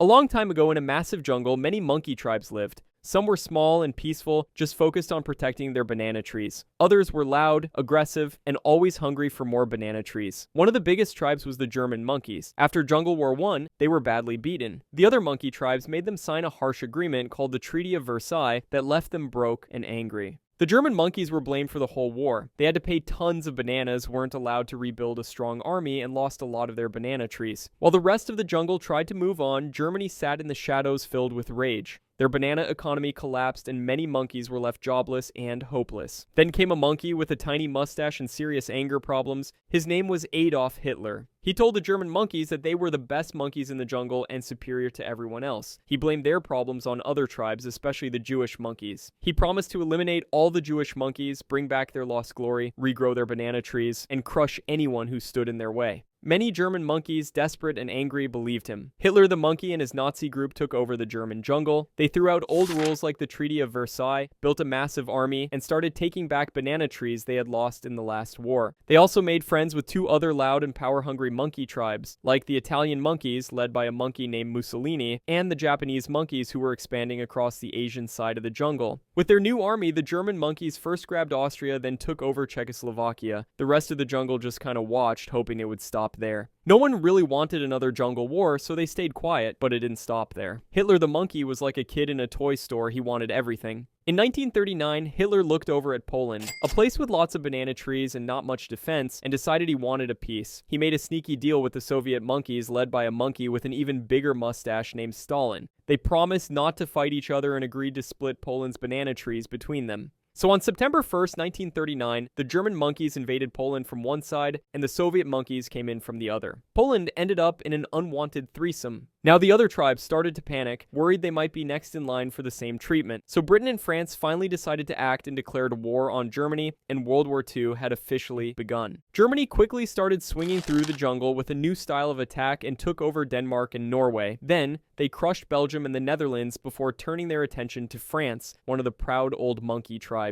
A long time ago in a massive jungle, many monkey tribes lived. Some were small and peaceful, just focused on protecting their banana trees. Others were loud, aggressive, and always hungry for more banana trees. One of the biggest tribes was the German monkeys. After Jungle War I, they were badly beaten. The other monkey tribes made them sign a harsh agreement called the Treaty of Versailles that left them broke and angry. The German monkeys were blamed for the whole war. They had to pay tons of bananas, weren't allowed to rebuild a strong army, and lost a lot of their banana trees. While the rest of the jungle tried to move on, Germany sat in the shadows filled with rage. Their banana economy collapsed and many monkeys were left jobless and hopeless. Then came a monkey with a tiny mustache and serious anger problems. His name was Adolf Hitler. He told the German monkeys that they were the best monkeys in the jungle and superior to everyone else. He blamed their problems on other tribes, especially the Jewish monkeys. He promised to eliminate all the Jewish monkeys, bring back their lost glory, regrow their banana trees, and crush anyone who stood in their way. Many German monkeys, desperate and angry, believed him. Hitler the monkey and his Nazi group took over the German jungle. They threw out old rules like the Treaty of Versailles, built a massive army, and started taking back banana trees they had lost in the last war. They also made friends with two other loud and power-hungry monkey tribes, like the Italian monkeys, led by a monkey named Mussolini, and the Japanese monkeys who were expanding across the Asian side of the jungle. With their new army, the German monkeys first grabbed Austria, then took over Czechoslovakia. The rest of the jungle just kind of watched, hoping it would stop there. No one really wanted another jungle war, so they stayed quiet, but it didn't stop there. Hitler the monkey was like a kid in a toy store. He wanted everything. In 1939, Hitler looked over at Poland, a place with lots of banana trees and not much defense, and decided he wanted a peace. He made a sneaky deal with the Soviet monkeys, led by a monkey with an even bigger mustache named Stalin. They promised not to fight each other and agreed to split Poland's banana trees between them. So on September 1st, 1939, the German monkeys invaded Poland from one side, and the Soviet monkeys came in from the other. Poland ended up in an unwanted threesome. Now the other tribes started to panic, worried they might be next in line for the same treatment. So Britain and France finally decided to act and declared war on Germany, and World War II had officially begun. Germany quickly started swinging through the jungle with a new style of attack and took over Denmark and Norway. Then, they crushed Belgium and the Netherlands before turning their attention to France, one of the proud old monkey tribes.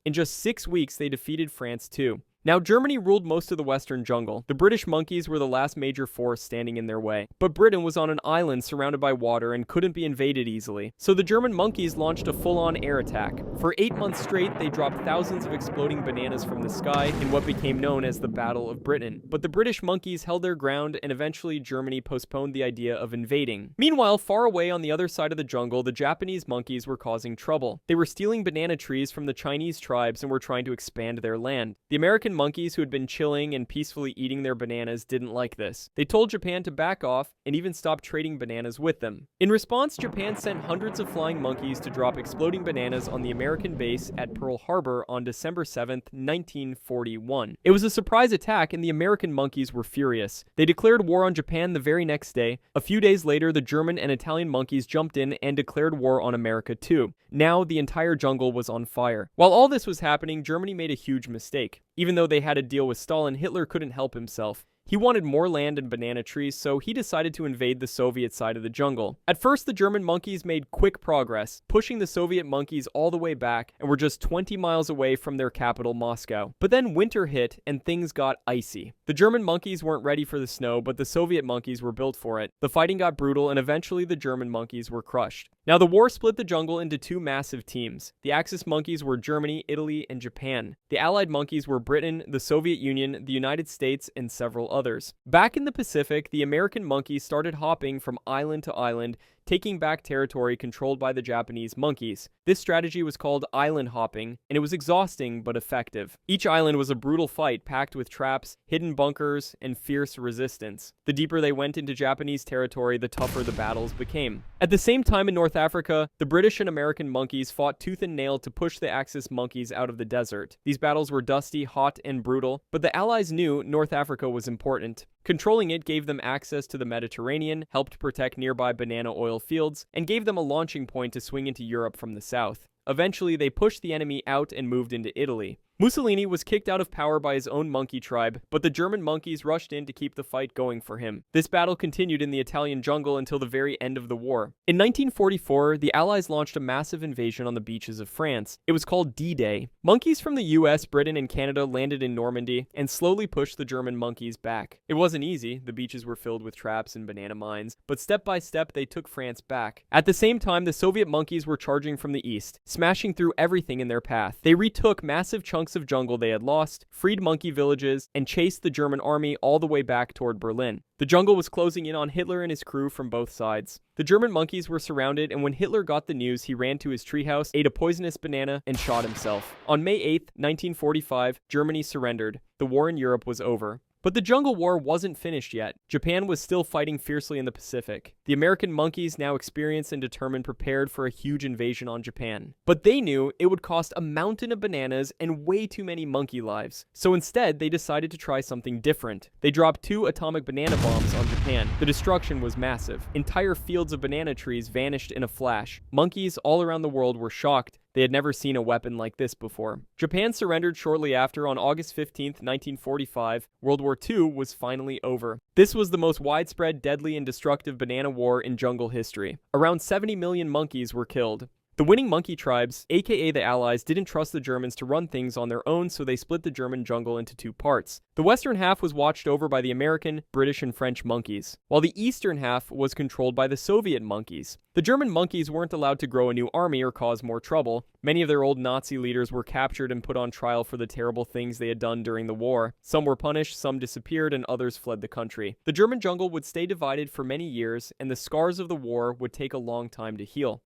In just 6 weeks, they defeated France too. Now, Germany ruled most of the western jungle. The British monkeys were the last major force standing in their way. But Britain was on an island surrounded by water and couldn't be invaded easily. So the German monkeys launched a full-on air attack. For 8 months straight, they dropped thousands of exploding bananas from the sky in what became known as the Battle of Britain. But the British monkeys held their ground, and eventually Germany postponed the idea of invading. Meanwhile, far away on the other side of the jungle, the Japanese monkeys were causing trouble. They were stealing banana trees from the Chinese tribes and were trying to expand their land. The American monkeys who had been chilling and peacefully eating their bananas didn't like this. They told Japan to back off and even stop trading bananas with them. In response, Japan sent hundreds of flying monkeys to drop exploding bananas on the American base at Pearl Harbor on December 7th, 1941. It was a surprise attack and the American monkeys were furious. They declared war on Japan the very next day. A few days later, the German and Italian monkeys jumped in and declared war on America too. Now, the entire jungle was on fire. While all this was happening, Germany made a huge mistake. Even though they had a deal with Stalin, Hitler couldn't help himself. He wanted more land and banana trees, so he decided to invade the Soviet side of the jungle. At first, the German monkeys made quick progress, pushing the Soviet monkeys all the way back and were just 20 miles away from their capital, Moscow. But then winter hit and things got icy. The German monkeys weren't ready for the snow, but the Soviet monkeys were built for it. The fighting got brutal, and eventually the German monkeys were crushed. Now, the war split the jungle into two massive teams. The Axis monkeys were Germany, Italy, and Japan. The Allied monkeys were Britain, the Soviet Union, the United States, and several others. Back in the Pacific, the American monkeys started hopping from island to island, taking back territory controlled by the Japanese monkeys. This strategy was called island hopping, and it was exhausting but effective. Each island was a brutal fight packed with traps, hidden bunkers, and fierce resistance. The deeper they went into Japanese territory, the tougher the battles became. At the same time in North Africa, the British and American monkeys fought tooth and nail to push the Axis monkeys out of the desert. These battles were dusty, hot, and brutal, but the Allies knew North Africa was important. Controlling it gave them access to the Mediterranean, helped protect nearby banana oil fields, and gave them a launching point to swing into Europe from the south. Eventually, they pushed the enemy out and moved into Italy. Mussolini was kicked out of power by his own monkey tribe, but the German monkeys rushed in to keep the fight going for him. This battle continued in the Italian jungle until the very end of the war. In 1944, the Allies launched a massive invasion on the beaches of France. It was called D-Day. Monkeys from the US, Britain, and Canada landed in Normandy and slowly pushed the German monkeys back. It wasn't easy. The beaches were filled with traps and banana mines, but step by step they took France back. At the same time, the Soviet monkeys were charging from the east, smashing through everything in their path. They retook massive chunks of jungle they had lost, freed monkey villages, and chased the German army all the way back toward Berlin. The jungle was closing in on Hitler and his crew from both sides. The German monkeys were surrounded, and when Hitler got the news, he ran to his treehouse, ate a poisonous banana, and shot himself. On May 8, 1945, Germany surrendered. The war in Europe was over. But the Jungle War wasn't finished yet. Japan was still fighting fiercely in the Pacific. The American monkeys, now experienced and determined, prepared for a huge invasion on Japan. But they knew it would cost a mountain of bananas and way too many monkey lives. So instead, they decided to try something different. They dropped 2 atomic banana bombs on Japan. The destruction was massive. Entire fields of banana trees vanished in a flash. Monkeys all around the world were shocked. They had never seen a weapon like this before. Japan surrendered shortly after on August 15, 1945. World War II was finally over. This was the most widespread, deadly, and destructive banana war in jungle history. Around 70 million monkeys were killed. The winning monkey tribes, aka the Allies, didn't trust the Germans to run things on their own, so they split the German jungle into 2 parts. The western half was watched over by the American, British, and French monkeys, while the eastern half was controlled by the Soviet monkeys. The German monkeys weren't allowed to grow a new army or cause more trouble. Many of their old Nazi leaders were captured and put on trial for the terrible things they had done during the war. Some were punished, some disappeared, and others fled the country. The German jungle would stay divided for many years, and the scars of the war would take a long time to heal.